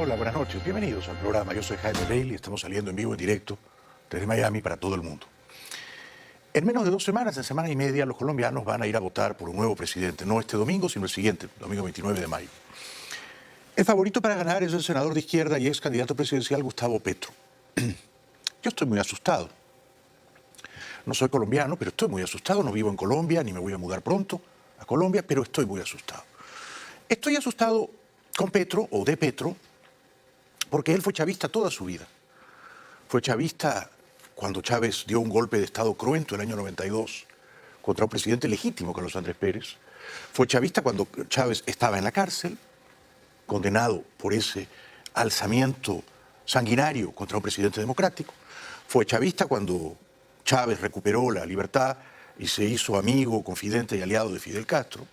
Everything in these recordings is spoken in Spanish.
Hola, buenas noches. Bienvenidos al programa. Yo soy Jaime Bailey. Estamos saliendo en vivo, en directo, desde Miami para todo el mundo. En menos de 2 semanas, en semana y media, los colombianos van a ir a votar por un nuevo presidente. No este domingo, sino el siguiente, domingo 29 de mayo. El favorito para ganar es el senador de izquierda y ex candidato presidencial Gustavo Petro. Yo estoy muy asustado. No soy colombiano, pero estoy muy asustado. No vivo en Colombia, ni me voy a mudar pronto a Colombia, pero estoy muy asustado. Estoy asustado con Petro, o de Petro, porque él fue chavista toda su vida. Fue chavista cuando Chávez dio un golpe de Estado cruento el año 92 contra un presidente legítimo, Carlos Andrés Pérez. Fue chavista cuando Chávez estaba en la cárcel, condenado por ese alzamiento sanguinario contra un presidente democrático. Fue chavista cuando Chávez recuperó la libertad y se hizo amigo, confidente y aliado de Fidel Castro.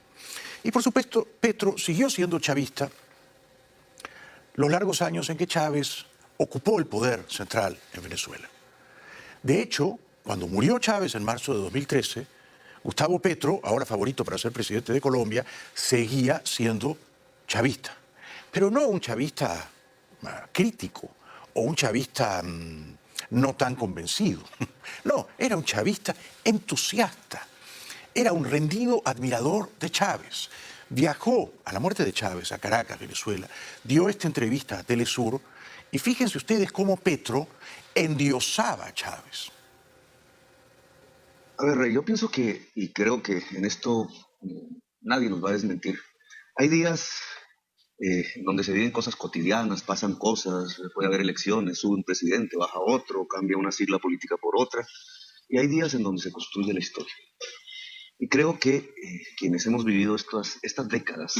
Y por supuesto, Petro siguió siendo chavista los largos años en que Chávez ocupó el poder central en Venezuela. De hecho, cuando murió Chávez en marzo de 2013, Gustavo Petro, ahora favorito para ser presidente de Colombia, seguía siendo chavista. Pero no un chavista crítico o un chavista no tan convencido. No, era un chavista entusiasta. Era un rendido admirador de Chávez. Viajó a la muerte de Chávez a Caracas, Venezuela, dio esta entrevista a Telesur y fíjense ustedes cómo Petro endiosaba a Chávez. A ver, Rey, yo pienso que, y creo que en esto nadie nos va a desmentir, hay días donde se viven cosas cotidianas, pasan cosas, puede haber elecciones, sube un presidente, baja otro, cambia una sigla política por otra, y hay días en donde se construye la historia. Y creo que quienes hemos vivido estas décadas,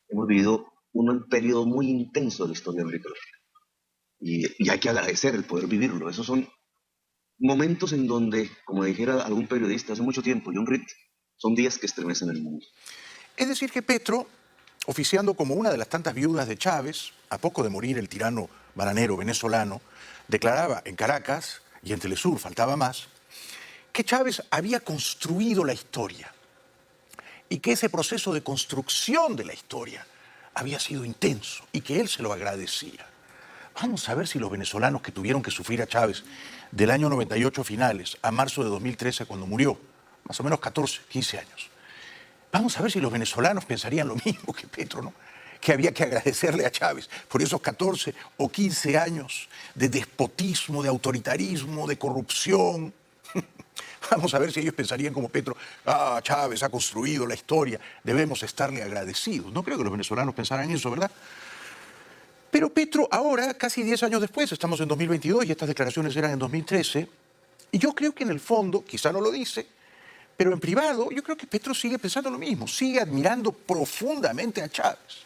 hemos vivido un periodo muy intenso de la historia de América Latina. Y hay que agradecer el poder vivirlo. Esos son momentos en donde, como dijera algún periodista hace mucho tiempo, John Reed, son días que estremecen el mundo. Es decir que Petro, oficiando como una de las tantas viudas de Chávez, a poco de morir el tirano bananero venezolano, declaraba en Caracas y en Telesur, faltaba más, que Chávez había construido la historia y que ese proceso de construcción de la historia había sido intenso y que él se lo agradecía. Vamos a ver si los venezolanos que tuvieron que sufrir a Chávez del año 98 finales a marzo de 2013 cuando murió, más o menos 14, 15 años, vamos a ver si los venezolanos pensarían lo mismo que Petro, ¿no? Que había que agradecerle a Chávez por esos 14 o 15 años de despotismo, de autoritarismo, de corrupción. Vamos a ver si ellos pensarían como Petro, Chávez ha construido la historia, debemos estarle agradecidos. No creo que los venezolanos pensaran eso, ¿verdad? Pero Petro ahora, casi 10 años después, estamos en 2022 y estas declaraciones eran en 2013, y yo creo que en el fondo, quizá no lo dice, pero en privado yo creo que Petro sigue pensando lo mismo, sigue admirando profundamente a Chávez,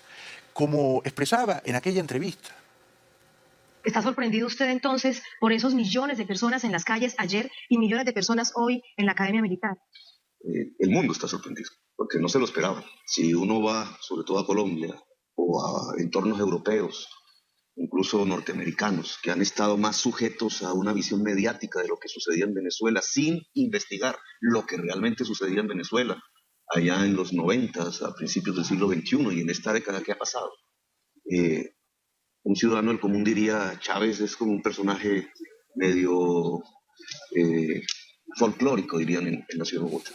como expresaba en aquella entrevista. ¿Está sorprendido usted entonces por esos millones de personas en las calles ayer y millones de personas hoy en la Academia Militar? El mundo está sorprendido, porque no se lo esperaban. Si uno va, sobre todo a Colombia, o a entornos europeos, incluso norteamericanos, que han estado más sujetos a una visión mediática de lo que sucedía en Venezuela, sin investigar lo que realmente sucedía en Venezuela, allá en los 90, a principios del siglo XXI y en esta década que ha pasado. Un ciudadano del común diría, Chávez es como un personaje medio folclórico, dirían en la ciudad de Bogotá.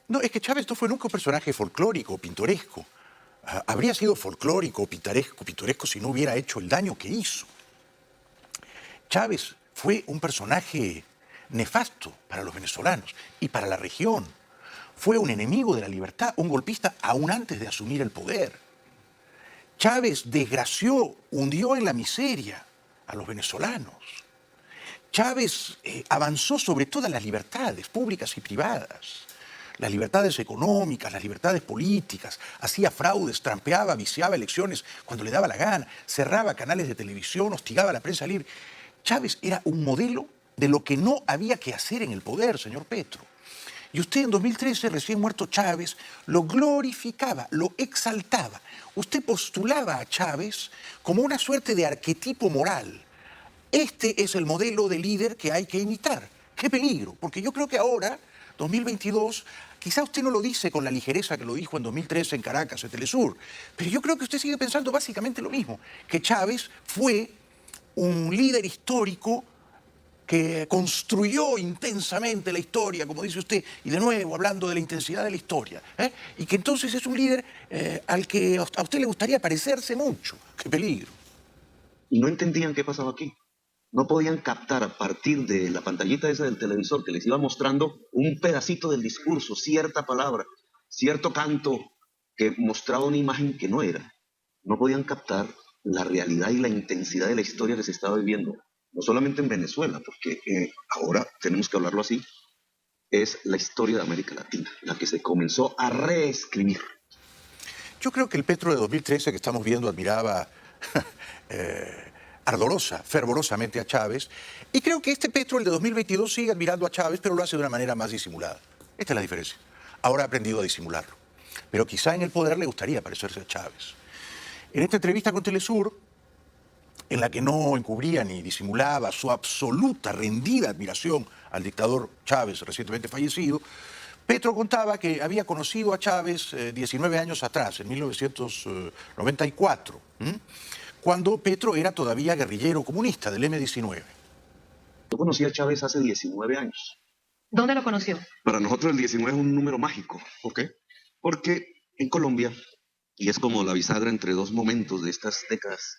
No, es que Chávez no fue nunca un personaje folclórico, pintoresco. Habría sido folclórico o pintoresco si no hubiera hecho el daño que hizo. Chávez fue un personaje nefasto para los venezolanos y para la región. Fue un enemigo de la libertad, un golpista aún antes de asumir el poder. Chávez desgració, hundió en la miseria a los venezolanos. Chávez avanzó sobre todas las libertades públicas y privadas. Las libertades económicas, las libertades políticas, hacía fraudes, trampeaba, viciaba elecciones cuando le daba la gana, cerraba canales de televisión, hostigaba a la prensa libre. Chávez era un modelo de lo que no había que hacer en el poder, señor Petro. Y usted en 2013, recién muerto Chávez, lo glorificaba, lo exaltaba. Usted postulaba a Chávez como una suerte de arquetipo moral. Este es el modelo de líder que hay que imitar. ¡Qué peligro! Porque yo creo que ahora 2022, quizá usted no lo dice con la ligereza que lo dijo en 2013 en Caracas, en Telesur, pero yo creo que usted sigue pensando básicamente lo mismo, que Chávez fue un líder histórico que construyó intensamente la historia, como dice usted, y de nuevo hablando de la intensidad de la historia, y que entonces es un líder al que a usted le gustaría parecerse mucho. ¡Qué peligro! Y no entendían qué pasaba aquí. No podían captar a partir de la pantallita esa del televisor que les iba mostrando un pedacito del discurso, cierta palabra, cierto canto que mostraba una imagen que no era. No podían captar la realidad y la intensidad de la historia que se estaba viviendo, no solamente en Venezuela, porque ahora tenemos que hablarlo así, es la historia de América Latina, la que se comenzó a reescribir. Yo creo que el Petro de 2013 que estamos viendo admiraba ardorosa, fervorosamente a Chávez, y creo que este Petro, el de 2022, sigue admirando a Chávez, pero lo hace de una manera más disimulada. Esta es la diferencia. Ahora ha aprendido a disimularlo, pero quizá en el poder le gustaría parecerse a Chávez. En esta entrevista con Telesur, en la que no encubría ni disimulaba su absoluta rendida admiración al dictador Chávez, recientemente fallecido, Petro contaba que había conocido a Chávez 19 años atrás, en 1994, cuando Petro era todavía guerrillero comunista del M-19. Yo conocí a Chávez hace 19 años. ¿Dónde lo conoció? Para nosotros el 19 es un número mágico. ¿Por qué? Porque en Colombia, y es como la bisagra entre dos momentos de estas décadas,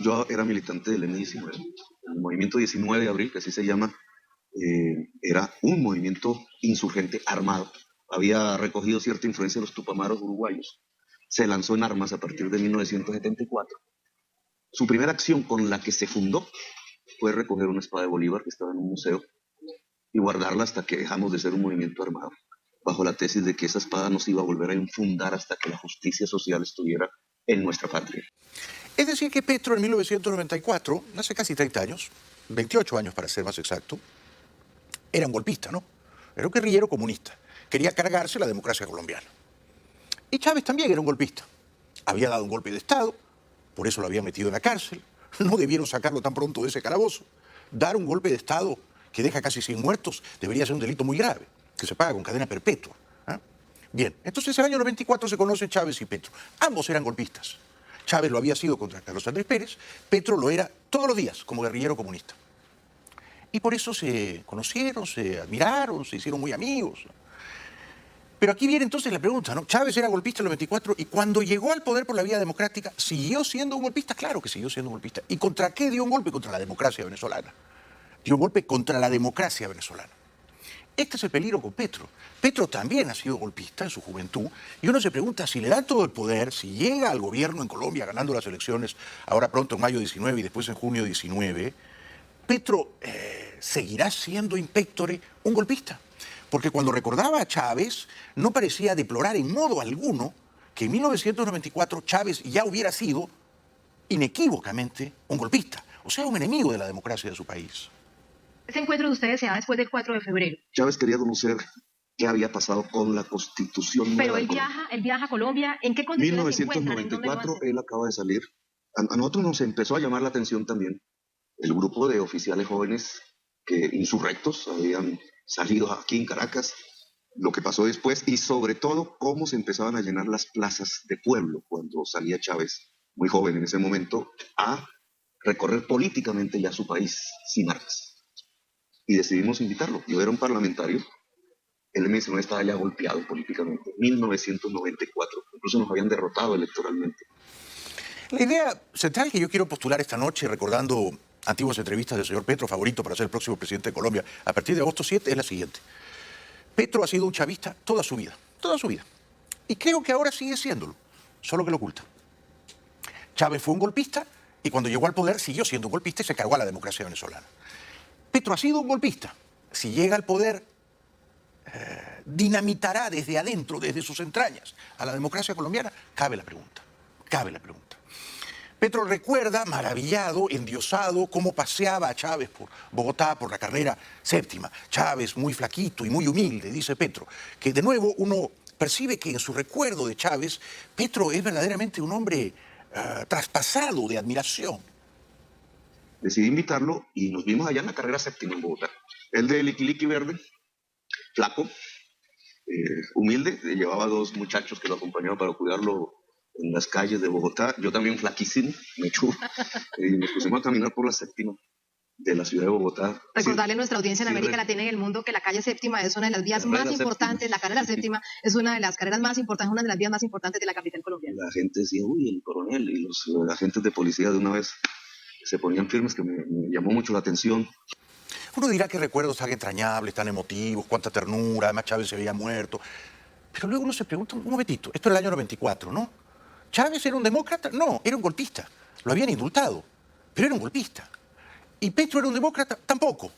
yo era militante del M-19. El movimiento 19 de abril, que así se llama, era un movimiento insurgente armado. Había recogido cierta influencia de los tupamaros uruguayos. Se lanzó en armas a partir de 1974. Su primera acción con la que se fundó fue recoger una espada de Bolívar que estaba en un museo y guardarla hasta que dejamos de ser un movimiento armado, bajo la tesis de que esa espada nos iba a volver a infundar hasta que la justicia social estuviera en nuestra patria. Es decir, que Petro en 1994, hace casi 30 años, 28 años para ser más exacto, era un golpista, ¿no? Era un guerrillero comunista. Quería cargarse la democracia colombiana. Y Chávez también era un golpista. Había dado un golpe de Estado, por eso lo habían metido en la cárcel. No debieron sacarlo tan pronto de ese calabozo. Dar un golpe de Estado que deja casi 100 muertos debería ser un delito muy grave, que se paga con cadena perpetua. Bien, entonces en el año 94 se conocen Chávez y Petro. Ambos eran golpistas. Chávez lo había sido contra Carlos Andrés Pérez, Petro lo era todos los días como guerrillero comunista. Y por eso se conocieron, se admiraron, se hicieron muy amigos. Pero aquí viene entonces la pregunta, ¿no? Chávez era golpista en el 94 y cuando llegó al poder por la vía democrática, ¿siguió siendo un golpista? Claro que siguió siendo un golpista. ¿Y contra qué dio un golpe? Contra la democracia venezolana. Dio un golpe contra la democracia venezolana. Este es el peligro con Petro. Petro también ha sido golpista en su juventud y uno se pregunta si le dan todo el poder, si llega al gobierno en Colombia ganando las elecciones, ahora pronto en mayo 19 y después en junio 19, Petro seguirá siendo in pectore un golpista. Porque cuando recordaba a Chávez, no parecía deplorar en modo alguno que en 1994 Chávez ya hubiera sido inequívocamente un golpista, o sea, un enemigo de la democracia de su país. Ese encuentro de ustedes se da después del 4 de febrero. Chávez quería conocer qué había pasado con la Constitución. Pero él viaja a Colombia. ¿En qué condiciones se encuentran? 1994, él acaba de salir. A nosotros nos empezó a llamar la atención también el grupo de oficiales jóvenes que insurrectos habían salido aquí en Caracas, lo que pasó después y sobre todo cómo se empezaban a llenar las plazas de pueblo cuando salía Chávez, muy joven en ese momento, a recorrer políticamente ya su país sin armas. Y decidimos invitarlo. Yo era un parlamentario, el M-19 estaba ya golpeado políticamente, 1994, incluso nos habían derrotado electoralmente. La idea central que yo quiero postular esta noche, recordando antiguas entrevistas del señor Petro, favorito para ser el próximo presidente de Colombia, a partir de agosto 7, es la siguiente. Petro ha sido un chavista toda su vida, toda su vida. Y creo que ahora sigue siéndolo, solo que lo oculta. Chávez fue un golpista y cuando llegó al poder siguió siendo un golpista y se cargó a la democracia venezolana. Petro ha sido un golpista. Si llega al poder, dinamitará desde adentro, desde sus entrañas, a la democracia colombiana. Cabe la pregunta, cabe la pregunta. Petro recuerda, maravillado, endiosado, cómo paseaba a Chávez por Bogotá, por la carrera séptima. Chávez muy flaquito y muy humilde, dice Petro, que de nuevo uno percibe que en su recuerdo de Chávez, Petro es verdaderamente un hombre traspasado de admiración. Decidí invitarlo y nos vimos allá en la carrera séptima en Bogotá. Él de Liqui Liqui Verde flaco, humilde, llevaba 2 muchachos que lo acompañaban para cuidarlo en las calles de Bogotá, yo también flaquísimo, mechudo, y nos pusimos a caminar por la séptima de la ciudad de Bogotá. Recordarle a nuestra audiencia en Sí, América Latina y el mundo que la calle Séptima es una de las vías Carrera más importantes, Séptima. la carrera Séptima es una de las carreras más importantes, una de las vías más importantes de la capital colombiana. La gente decía, uy, el coronel, y los agentes de policía de una vez se ponían firmes, que me llamó mucho la atención. Uno dirá que recuerdos tan entrañables, tan emotivos, cuánta ternura, además Chávez se había muerto. Pero luego uno se pregunta, un momentito, esto era el año 94, ¿no? ¿Chávez era un demócrata? No, era un golpista. Lo habían indultado, pero era un golpista. ¿Y Petro era un demócrata? Tampoco.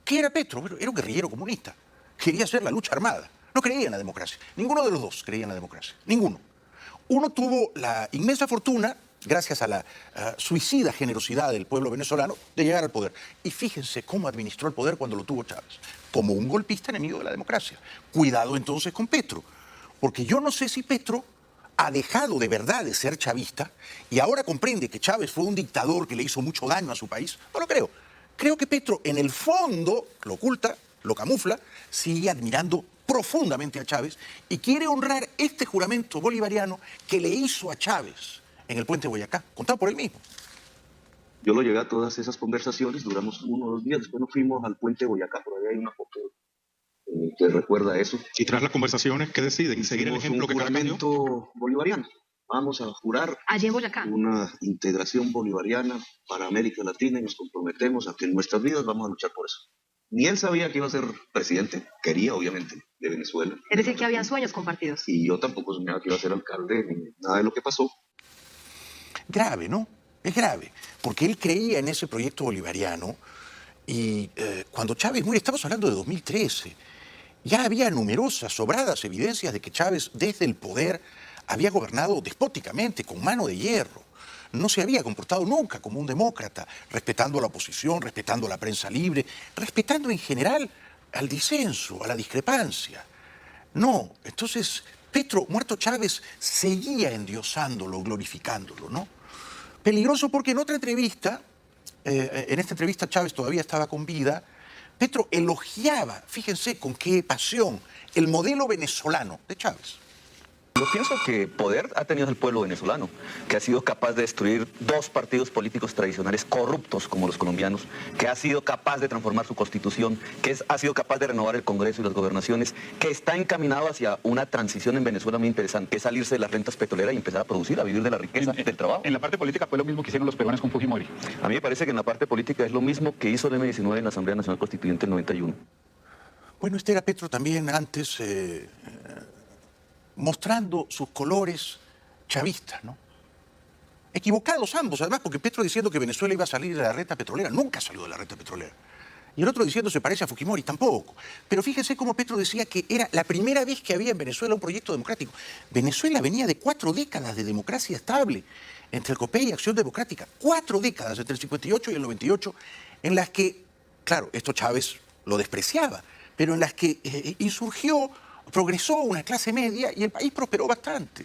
¿Qué era Petro? Bueno, era un guerrillero comunista. Quería hacer la lucha armada. No creía en la democracia. Ninguno de los dos creía en la democracia. Ninguno. Uno tuvo la inmensa fortuna, gracias a la suicida generosidad del pueblo venezolano, de llegar al poder. Y fíjense cómo administró el poder cuando lo tuvo Chávez. Como un golpista enemigo de la democracia. Cuidado entonces con Petro. Porque yo no sé si Petro ha dejado de verdad de ser chavista y ahora comprende que Chávez fue un dictador que le hizo mucho daño a su país. No lo creo. Creo que Petro, en el fondo, lo oculta, lo camufla, sigue admirando profundamente a Chávez y quiere honrar este juramento bolivariano que le hizo a Chávez en el puente de Boyacá, contado por él mismo. Yo lo llegué a todas esas conversaciones, duramos 1 o 2 días, después nos fuimos al puente de Boyacá, por ahí hay una foto que recuerda eso. Y tras las conversaciones, ¿qué deciden? ¿Seguir el Hicimos ejemplo un que Caracas dio? juramento bolivariano. Vamos a jurar Allí en Boyacá. una integración bolivariana para América Latina y nos comprometemos a que en nuestras vidas vamos a luchar por eso. Ni él sabía que iba a ser presidente, quería obviamente, de Venezuela. Es decir, que habían sueños compartidos. Y yo tampoco soñaba que iba a ser alcalde, ni nada de lo que pasó. Grave, ¿no? Es grave, porque él creía en ese proyecto bolivariano y cuando Chávez muere, estamos hablando de 2013, ya había numerosas, sobradas evidencias de que Chávez desde el poder había gobernado despóticamente, con mano de hierro. No se había comportado nunca como un demócrata, respetando a la oposición, respetando a la prensa libre, respetando en general al disenso, a la discrepancia. No, entonces Petro, muerto Chávez, seguía endiosándolo, glorificándolo, ¿no? Peligroso porque en otra entrevista, en esta entrevista Chávez todavía estaba con vida, Petro elogiaba, fíjense con qué pasión, el modelo venezolano de Chávez. Yo pienso que poder ha tenido el pueblo venezolano, que ha sido capaz de destruir 2 partidos políticos tradicionales corruptos como los colombianos, que ha sido capaz de transformar su constitución, que ha sido capaz de renovar el Congreso y las gobernaciones, que está encaminado hacia una transición en Venezuela muy interesante, que es salirse de las rentas petroleras y empezar a producir, a vivir de la riqueza del trabajo. En la parte política fue lo mismo que hicieron los peruanos con Fujimori. A mí me parece que en la parte política es lo mismo que hizo el M-19 en la Asamblea Nacional Constituyente en 91. Bueno, este era Petro también antes mostrando sus colores chavistas, ¿no? Equivocados ambos, además, porque Petro diciendo que Venezuela iba a salir de la renta petrolera, nunca salió de la renta petrolera. Y el otro diciendo se parece a Fujimori, tampoco. Pero fíjense cómo Petro decía que era la primera vez que había en Venezuela un proyecto democrático. Venezuela venía de 4 décadas de democracia estable entre el COPEI y Acción Democrática. 4 décadas, entre el 58 y el 98, en las que, claro, esto Chávez lo despreciaba, pero en las que insurgió, progresó una clase media y el país prosperó bastante.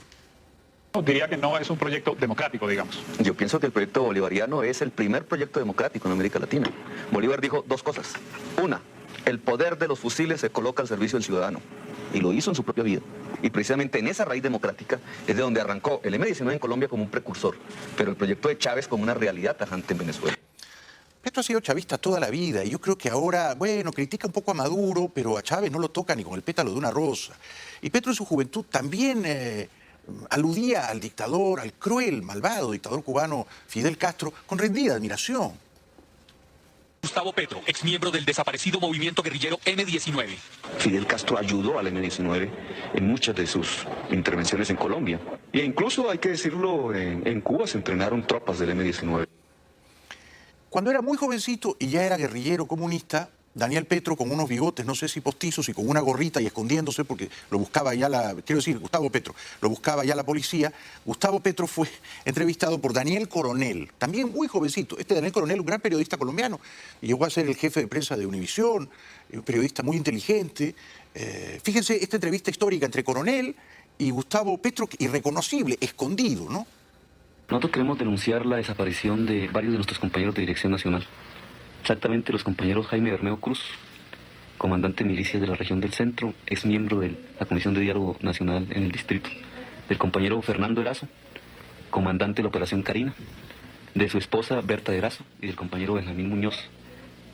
Diría que no es un proyecto democrático, digamos. Yo pienso que el proyecto bolivariano es el primer proyecto democrático en América Latina. Bolívar dijo 2 cosas. Una, el poder de los fusiles se coloca al servicio del ciudadano. Y lo hizo en su propia vida. Y precisamente en esa raíz democrática es de donde arrancó el M-19 en Colombia como un precursor, pero el proyecto de Chávez como una realidad tajante en Venezuela. Petro ha sido chavista toda la vida y yo creo que ahora, bueno, critica un poco a Maduro, pero a Chávez no lo toca ni con el pétalo de una rosa. Y Petro en su juventud también aludía al dictador, al cruel, malvado dictador cubano Fidel Castro, con rendida admiración. Gustavo Petro, exmiembro del desaparecido movimiento guerrillero M-19. Fidel Castro ayudó al M-19 en muchas de sus intervenciones en Colombia. E incluso, hay que decirlo, en Cuba se entrenaron tropas del M-19. Cuando era muy jovencito y ya era guerrillero comunista, Daniel Petro con unos bigotes, no sé si postizos, y con una gorrita y escondiéndose porque lo buscaba ya Gustavo Petro, lo buscaba ya la policía. Gustavo Petro fue entrevistado por Daniel Coronel, también muy jovencito. Este Daniel Coronel, un gran periodista colombiano, y llegó a ser el jefe de prensa de Univisión, un periodista muy inteligente. Fíjense esta entrevista histórica entre Coronel y Gustavo Petro, irreconocible, escondido, ¿no? Nosotros queremos denunciar la desaparición de varios de nuestros compañeros de Dirección Nacional. Exactamente los compañeros Jaime Bermeo Cruz, comandante de milicias de la región del Centro, ex miembro de la Comisión de Diálogo Nacional en el distrito, del compañero Fernando Erazo, comandante de la Operación Carina, de su esposa Berta Erazo y del compañero Benjamín Muñoz,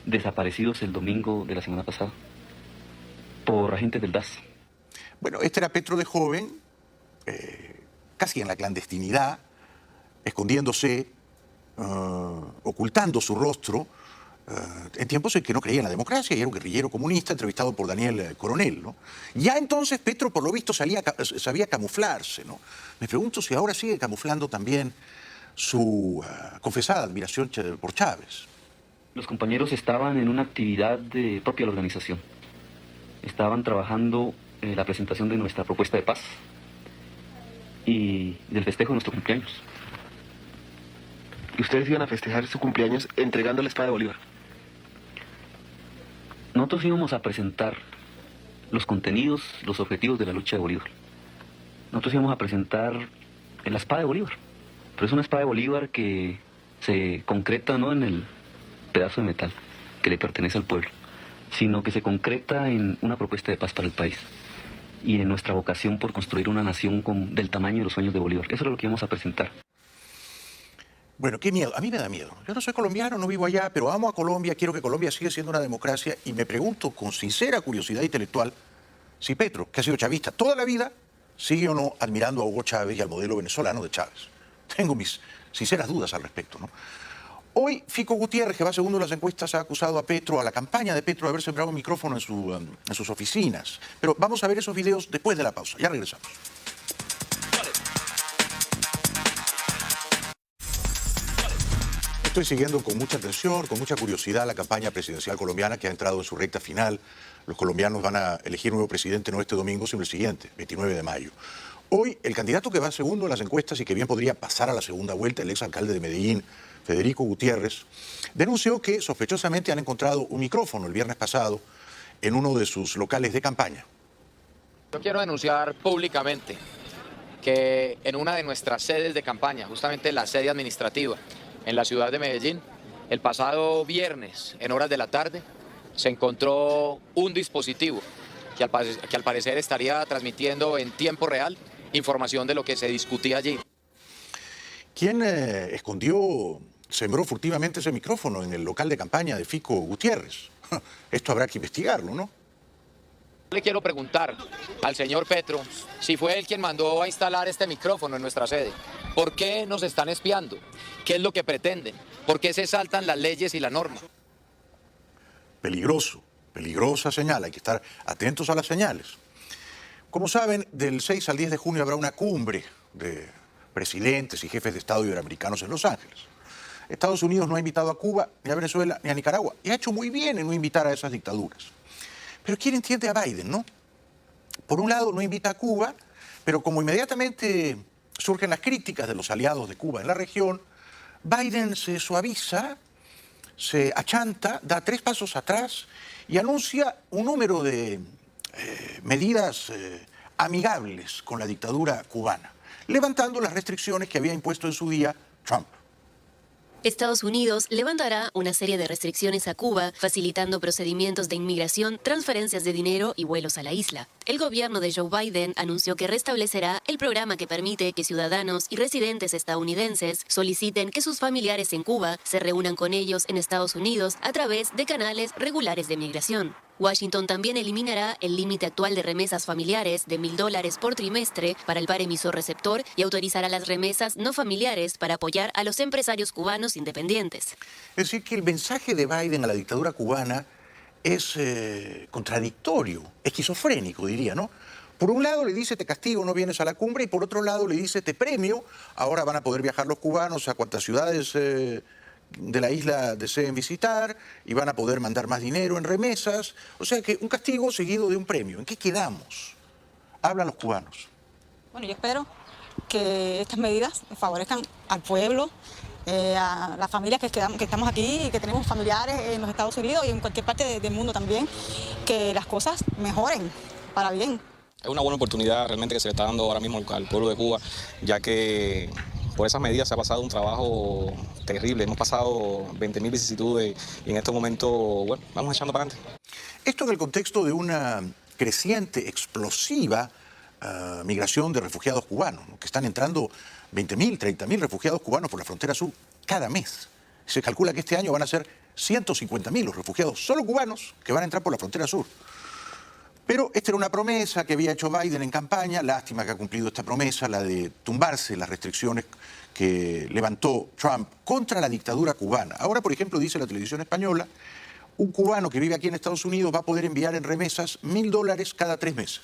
desaparecidos el domingo de la semana pasada por agentes del DAS. Bueno, este era Petro de joven, casi en la clandestinidad, escondiéndose, ocultando su rostro, en tiempos en que no creía en la democracia y era un guerrillero comunista entrevistado por Daniel Coronel, ¿no? Ya entonces Petro, por lo visto, sabía camuflarse, ¿no? Me pregunto si ahora sigue camuflando también su confesada admiración por Chávez. Los compañeros estaban en una actividad propia de la organización. Estaban trabajando en la presentación de nuestra propuesta de paz y del festejo de nuestro cumpleaños. ¿Y ustedes iban a festejar su cumpleaños entregando la espada de Bolívar? Nosotros íbamos a presentar los contenidos, los objetivos de la lucha de Bolívar. Nosotros íbamos a presentar la espada de Bolívar, pero es una espada de Bolívar que se concreta no en el pedazo de metal que le pertenece al pueblo, sino que se concreta en una propuesta de paz para el país y en nuestra vocación por construir una nación del tamaño de los sueños de Bolívar. Eso es lo que íbamos a presentar. Bueno, qué miedo. A mí me da miedo. Yo no soy colombiano, no vivo allá, pero amo a Colombia, quiero que Colombia siga siendo una democracia y me pregunto con sincera curiosidad intelectual si Petro, que ha sido chavista toda la vida, sigue o no admirando a Hugo Chávez y al modelo venezolano de Chávez. Tengo mis sinceras dudas al respecto, ¿no? Hoy Fico Gutiérrez, que va segundo en las encuestas, ha acusado a Petro, a la campaña de Petro, de haber sembrado un micrófono en sus oficinas. Pero vamos a ver esos videos después de la pausa. Ya regresamos. Estoy siguiendo con mucha atención, con mucha curiosidad la campaña presidencial colombiana que ha entrado en su recta final. Los colombianos van a elegir nuevo presidente no este domingo, sino el siguiente, 29 de mayo. Hoy, el candidato que va segundo en las encuestas y que bien podría pasar a la segunda vuelta, el exalcalde de Medellín, Federico Gutiérrez, denunció que sospechosamente han encontrado un micrófono el viernes pasado en uno de sus locales de campaña. Yo quiero denunciar públicamente que en una de nuestras sedes de campaña, justamente la sede administrativa, en la ciudad de Medellín, el pasado viernes, en horas de la tarde, se encontró un dispositivo que al parecer estaría transmitiendo en tiempo real información de lo que se discutía allí. ¿Quién sembró furtivamente ese micrófono en el local de campaña de Fico Gutiérrez? Esto habrá que investigarlo, ¿no? Le quiero preguntar al señor Petro si fue él quien mandó a instalar este micrófono en nuestra sede. ¿Por qué nos están espiando? ¿Qué es lo que pretenden? ¿Por qué se saltan las leyes y la norma? Peligroso, peligrosa señal. Hay que estar atentos a las señales. Como saben, del 6 al 10 de junio habrá una cumbre de presidentes y jefes de Estado iberoamericanos en Los Ángeles. Estados Unidos no ha invitado a Cuba, ni a Venezuela, ni a Nicaragua. Y ha hecho muy bien en no invitar a esas dictaduras. Pero ¿quién entiende a Biden, no? Por un lado, no invita a Cuba, pero como inmediatamente surgen las críticas de los aliados de Cuba en la región, Biden se suaviza, se achanta, da 3 pasos atrás y anuncia un número de medidas amigables con la dictadura cubana, levantando las restricciones que había impuesto en su día Trump. Estados Unidos levantará una serie de restricciones a Cuba, facilitando procedimientos de inmigración, transferencias de dinero y vuelos a la isla. El gobierno de Joe Biden anunció que restablecerá el programa que permite que ciudadanos y residentes estadounidenses soliciten que sus familiares en Cuba se reúnan con ellos en Estados Unidos a través de canales regulares de migración. Washington también eliminará el límite actual de remesas familiares de $1,000 por trimestre para el par emisor receptor y autorizará las remesas no familiares para apoyar a los empresarios cubanos independientes. Es decir, que el mensaje de Biden a la dictadura cubana es contradictorio, esquizofrénico, diría, ¿no? Por un lado le dice, te castigo, no vienes a la cumbre, y por otro lado le dice, te premio, ahora van a poder viajar los cubanos a cuantas ciudades de la isla deseen visitar y van a poder mandar más dinero en remesas. O sea que un castigo seguido de un premio. ¿En qué quedamos? Hablan los cubanos. Bueno, yo espero que estas medidas favorezcan al pueblo, a las familias que estamos aquí y que tenemos familiares en los Estados Unidos y en cualquier parte del mundo también, que las cosas mejoren para bien. Es una buena oportunidad realmente que se le está dando ahora mismo al pueblo de Cuba, ya que por esas medidas se ha pasado un trabajo terrible. Hemos pasado 20.000 vicisitudes y en estos momentos, bueno, vamos echando para adelante. Esto en el contexto de una creciente, explosiva migración de refugiados cubanos, ¿no? Que están entrando 20.000, 30.000 refugiados cubanos por la frontera sur cada mes. Se calcula que este año van a ser 150.000 los refugiados, solo cubanos, que van a entrar por la frontera sur. Pero esta era una promesa que había hecho Biden en campaña. Lástima que ha cumplido esta promesa, la de tumbarse las restricciones que levantó Trump contra la dictadura cubana. Ahora, por ejemplo, dice la televisión española, un cubano que vive aquí en Estados Unidos va a poder enviar en remesas $1.000 cada 3 meses.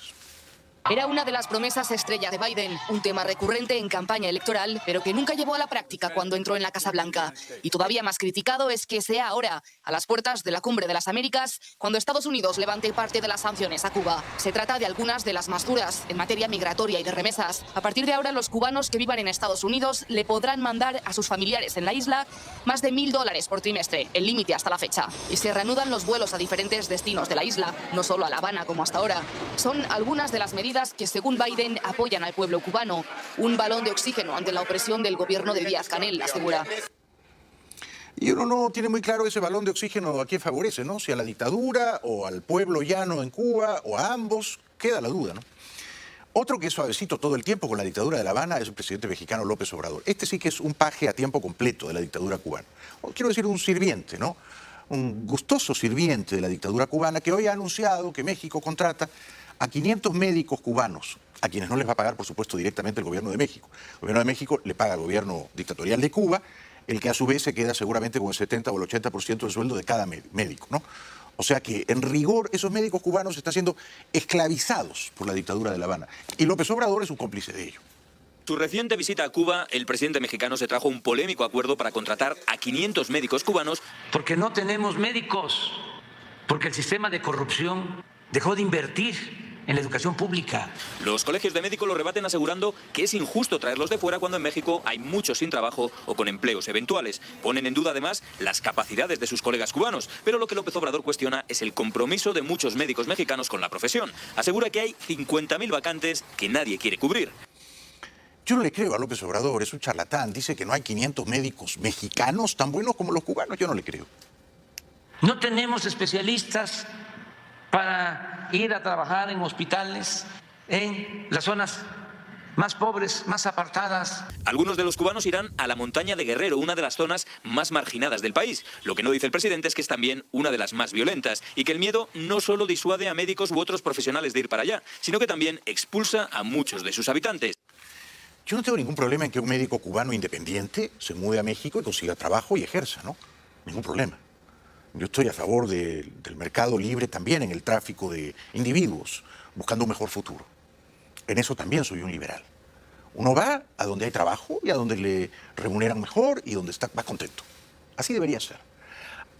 Era una de las promesas estrella de Biden, un tema recurrente en campaña electoral, pero que nunca llevó a la práctica cuando entró en la Casa Blanca. Y todavía más criticado es que sea ahora, a las puertas de la Cumbre de las Américas, cuando Estados Unidos levante parte de las sanciones a Cuba. Se trata de algunas de las más duras en materia migratoria y de remesas. A partir de ahora, los cubanos que vivan en Estados Unidos le podrán mandar a sus familiares en la isla más de $1.000 por trimestre, el límite hasta la fecha. Y se reanudan los vuelos a diferentes destinos de la isla, no solo a La Habana como hasta ahora. Son algunas de las medidas que, según Biden, apoyan al pueblo cubano. Un balón de oxígeno ante la opresión del gobierno de Díaz-Canel, asegura. Y uno no tiene muy claro ese balón de oxígeno a quién favorece, ¿no? Si a la dictadura o al pueblo llano en Cuba o a ambos, queda la duda, ¿no? Otro que es suavecito todo el tiempo con la dictadura de La Habana es el presidente mexicano López Obrador. Este sí que es un paje a tiempo completo de la dictadura cubana. O quiero decir un sirviente, ¿no? Un gustoso sirviente de la dictadura cubana que hoy ha anunciado que México contrata a 500 médicos cubanos, a quienes no les va a pagar, por supuesto, directamente el gobierno de México. El gobierno de México le paga al gobierno dictatorial de Cuba, el que a su vez se queda seguramente con el 70 o el 80% del sueldo de cada médico, ¿no? O sea que, en rigor, esos médicos cubanos están siendo esclavizados por la dictadura de La Habana. Y López Obrador es un cómplice de ello. Su reciente visita a Cuba, el presidente mexicano se trajo un polémico acuerdo para contratar a 500 médicos cubanos. Porque no tenemos médicos, porque el sistema de corrupción dejó de invertir en la educación pública. Los colegios de médicos lo rebaten asegurando que es injusto traerlos de fuera cuando en México hay muchos sin trabajo o con empleos eventuales. Ponen en duda además las capacidades de sus colegas cubanos, pero lo que López Obrador cuestiona es el compromiso de muchos médicos mexicanos con la profesión. Asegura que hay 50.000 vacantes que nadie quiere cubrir. Yo no le creo a López Obrador, es un charlatán. Dice que no hay 500 médicos mexicanos tan buenos como los cubanos. Yo no le creo. No tenemos especialistas para ir a trabajar en hospitales en las zonas más pobres, más apartadas. Algunos de los cubanos irán a la montaña de Guerrero, una de las zonas más marginadas del país. Lo que no dice el presidente es que es también una de las más violentas y que el miedo no solo disuade a médicos u otros profesionales de ir para allá, sino que también expulsa a muchos de sus habitantes. Yo no tengo ningún problema en que un médico cubano independiente se mude a México y consiga trabajo y ejerza, ¿no? Ningún problema. Yo estoy a favor del mercado libre también en el tráfico de individuos, buscando un mejor futuro. En eso también soy un liberal. Uno va a donde hay trabajo y a donde le remuneran mejor y donde está más contento. Así debería ser.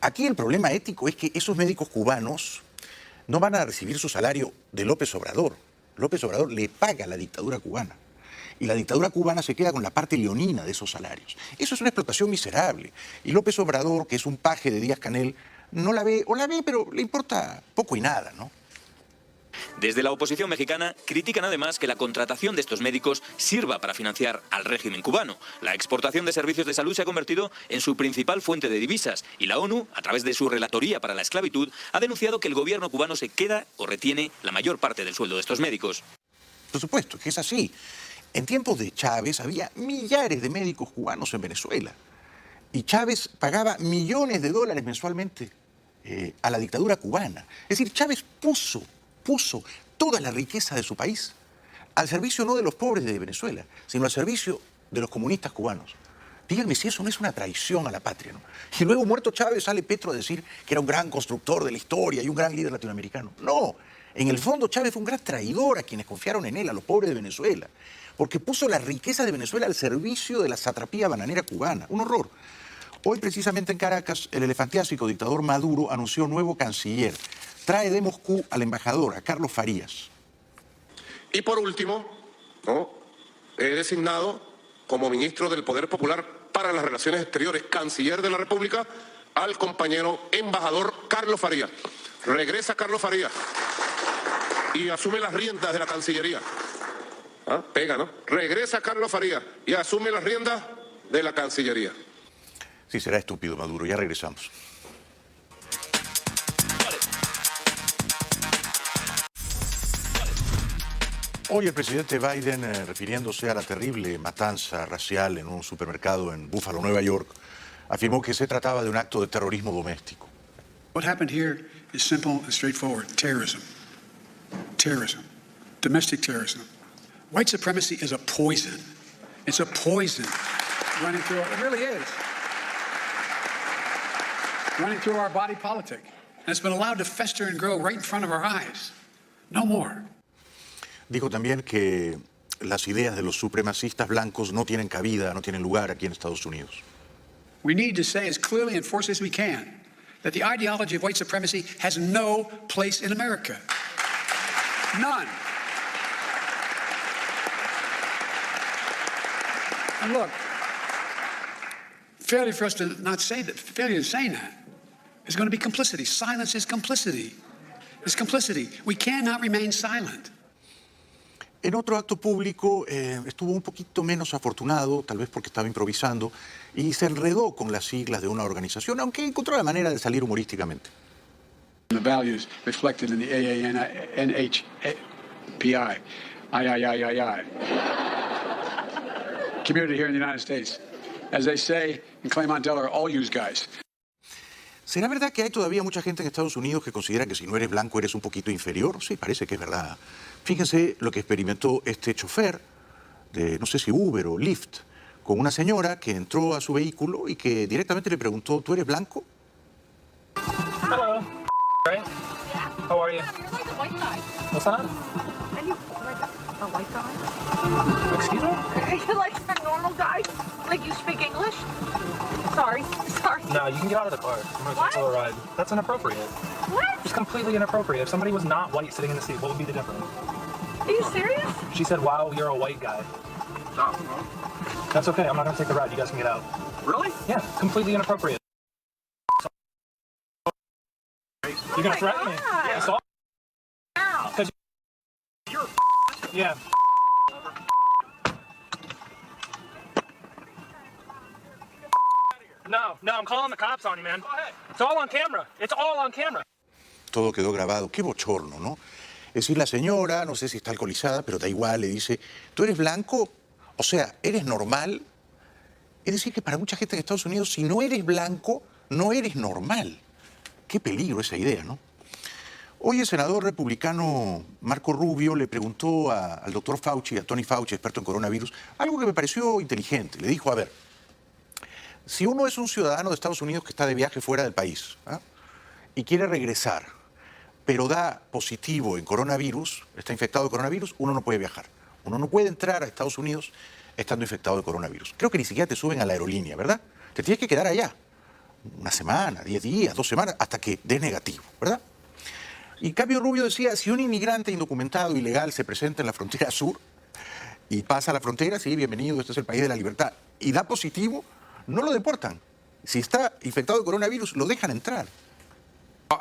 Aquí el problema ético es que esos médicos cubanos no van a recibir su salario de López Obrador. López Obrador le paga a la dictadura cubana. Y la dictadura cubana se queda con la parte leonina de esos salarios. Eso es una explotación miserable. Y López Obrador, que es un paje de Díaz-Canel, no la ve, o la ve, pero le importa poco y nada, ¿no? Desde la oposición mexicana critican además que la contratación de estos médicos sirva para financiar al régimen cubano. La exportación de servicios de salud se ha convertido en su principal fuente de divisas y la ONU, a través de su relatoría para la esclavitud, ha denunciado que el gobierno cubano se queda o retiene la mayor parte del sueldo de estos médicos. Por supuesto que es así. En tiempos de Chávez había millares de médicos cubanos en Venezuela y Chávez pagaba millones de dólares mensualmente a la dictadura cubana. Es decir, Chávez puso toda la riqueza de su país al servicio no de los pobres de Venezuela, sino al servicio de los comunistas cubanos. Díganme si eso no es una traición a la patria, ¿no? Y luego, muerto Chávez, sale Petro a decir que era un gran constructor de la historia y un gran líder latinoamericano. No, en el fondo Chávez fue un gran traidor a quienes confiaron en él, a los pobres de Venezuela, porque puso la riqueza de Venezuela al servicio de la satrapía bananera cubana. Un horror. Hoy, precisamente en Caracas, el elefantiásico dictador Maduro anunció nuevo canciller. Trae de Moscú al embajador, a Carlos Farías. Y por último, ¿no?, he designado como ministro del Poder Popular para las Relaciones Exteriores, canciller de la República, al compañero embajador Carlos Farías. Regresa Carlos Farías y asume las riendas de la Cancillería. ¿Ah? Pega, ¿no? Regresa Carlos Farías y asume las riendas de la Cancillería. Sí, será estúpido Maduro, ya regresamos. Hoy el presidente Biden, refiriéndose a la terrible matanza racial en un supermercado en Buffalo, Nueva York, afirmó que se trataba de un acto de terrorismo doméstico. What happened here is simple and straightforward. Terrorism. Terrorism. Domestic terrorism. White supremacy is a poison. It's a poison running through, it really is, running through our body politic. And it's been allowed to fester and grow right in front of our eyes. No more. Dijo también que las ideas de los supremacistas blancos no tienen cabida, no tienen lugar aquí en Estados Unidos. We need to say as clearly and forcefully as we can that the ideology of white supremacy has no place in America. None. And look, failure for us to not say that, failure to say that is going to be complicity. Silence is complicity. It's complicity. We cannot remain silent. En otro acto público estuvo un poquito menos afortunado, tal vez porque estaba improvisando, y se enredó con las siglas de una organización, aunque encontró la manera de salir humorísticamente. The values reflected in the AANHPI, III, community here in the United States. As they say in Claymont, Delaware, all use guys. ¿Será verdad que hay todavía mucha gente en Estados Unidos que considera que si no eres blanco eres un poquito inferior? Sí, parece que es verdad. Fíjense lo que experimentó este chofer de, no sé si Uber o Lyft, con una señora que entró a su vehículo y que directamente le preguntó, ¿tú eres blanco? Hello. Right? How are you? What's that? Are you like a white guy? Excuse me? Are you like a normal guy? Like you speak English? Sorry. No, you can get out of the car. I'm gonna take a ride. That's inappropriate. What? Just completely inappropriate. If somebody was not white sitting in the seat, what would be the difference? Are you serious? She said, wow, you're a white guy. That's okay. I'm not gonna take the ride. You guys can get out. Really? Yeah, completely inappropriate. You're gonna threaten me? God. Assault? Because You're yeah. No, I'm calling the cops on you, man. Go ahead. It's all on camera. It's all on camera. Todo quedó grabado. Qué bochorno, ¿no? Es decir, la señora, no sé si está alcoholizada, pero da igual, le dice, ¿tú eres blanco? O sea, ¿eres normal? Es decir, que para mucha gente en Estados Unidos, si no eres blanco, no eres normal. Qué peligro esa idea, ¿no? Hoy el senador republicano Marco Rubio le preguntó al doctor Fauci, a Tony Fauci, experto en coronavirus, algo que me pareció inteligente. Le dijo, a ver, si uno es un ciudadano de Estados Unidos que está de viaje fuera del país y quiere regresar, pero da positivo en coronavirus, está infectado de coronavirus, uno no puede viajar. Uno no puede entrar a Estados Unidos estando infectado de coronavirus. Creo que ni siquiera te suben a la aerolínea, ¿verdad? Te tienes que quedar allá. Una semana, 10 días, 2 semanas, hasta que des negativo, ¿verdad? Y en cambio Rubio decía, si un inmigrante indocumentado ilegal se presenta en la frontera sur y pasa a la frontera, sí, bienvenido, este es el país de la libertad, y da positivo, no lo deportan. Si está infectado de coronavirus, lo dejan entrar.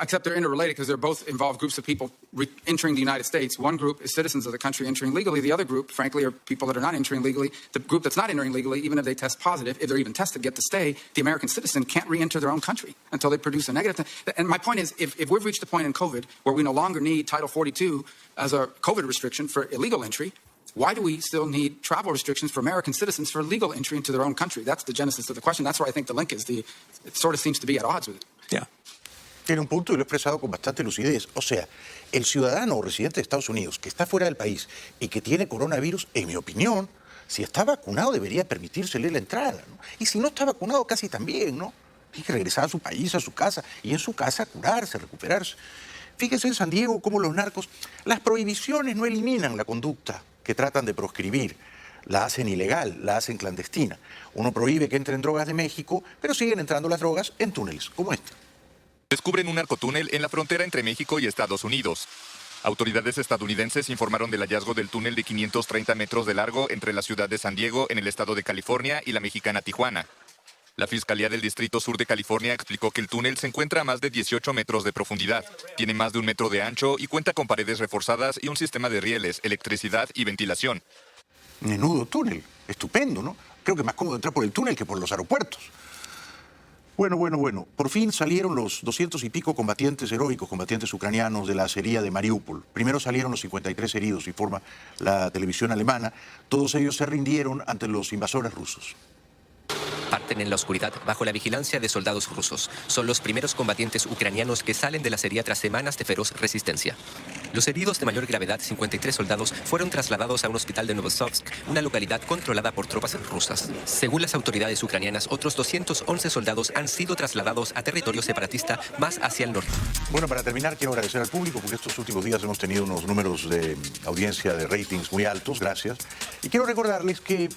Except they're interrelated because they're both involve groups of people entering the United States. One group is citizens of the country entering legally. The other group, frankly, are people that are not entering legally. The group that's not entering legally, even if they test positive, if they're even tested, get to stay. The American citizen can't re-enter their own country until they produce a negative. And my point is, if we've reached a point in COVID where we no longer need Title 42 as a COVID restriction for illegal entry, why do we still need travel restrictions for American citizens for legal entry into their own country? That's the genesis of the question. That's where I think the link is. It sort of seems to be at odds with it. Yeah. Tiene un punto y lo he expresado con bastante lucidez. O sea, el ciudadano o residente de Estados Unidos que está fuera del país y que tiene coronavirus, en mi opinión, si está vacunado debería permitírsele la entrada, ¿no? Y si no está vacunado, casi también, ¿no? Tiene que regresar a su país, a su casa, y en su casa curarse, recuperarse. Fíjense en San Diego cómo los narcos, las prohibiciones no eliminan la conducta que tratan de proscribir. La hacen ilegal, la hacen clandestina. Uno prohíbe que entren drogas de México, pero siguen entrando las drogas en túneles, como este. Descubren un narcotúnel en la frontera entre México y Estados Unidos. Autoridades estadounidenses informaron del hallazgo del túnel de 530 metros de largo entre la ciudad de San Diego, en el estado de California, y la mexicana Tijuana. La Fiscalía del Distrito Sur de California explicó que el túnel se encuentra a más de 18 metros de profundidad, tiene más de 1 metro de ancho y cuenta con paredes reforzadas y un sistema de rieles, electricidad y ventilación. Menudo túnel, estupendo, ¿no? Creo que es más cómodo entrar por el túnel que por los aeropuertos. Bueno. Por fin salieron los 200 y pico combatientes heroicos, combatientes ucranianos de la acería de Mariupol. Primero salieron los 53 heridos, informa la televisión alemana. Todos ellos se rindieron ante los invasores rusos. Parten en la oscuridad bajo la vigilancia de soldados rusos. Son los primeros combatientes ucranianos que salen de la acería tras semanas de feroz resistencia. Los heridos de mayor gravedad, 53 soldados, fueron trasladados a un hospital de Novosibirsk, una localidad controlada por tropas rusas. Según las autoridades ucranianas, otros 211 soldados han sido trasladados a territorio separatista más hacia el norte. Bueno, para terminar, quiero agradecer al público porque estos últimos días hemos tenido unos números de audiencia, de ratings muy altos, gracias. Y quiero recordarles que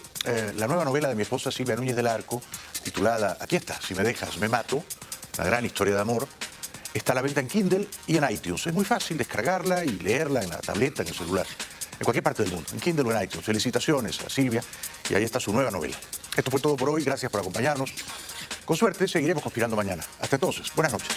la nueva novela de mi esposa Silvia Núñez del Arco, titulada, aquí está, Si me dejas, me mato, una gran historia de amor, está a la venta en Kindle y en iTunes. Es muy fácil descargarla y leerla en la tableta, en el celular, en cualquier parte del mundo, en Kindle o en iTunes. Felicitaciones a Silvia y ahí está su nueva novela. Esto fue todo por hoy, gracias por acompañarnos. Con suerte seguiremos conspirando mañana. Hasta entonces, buenas noches.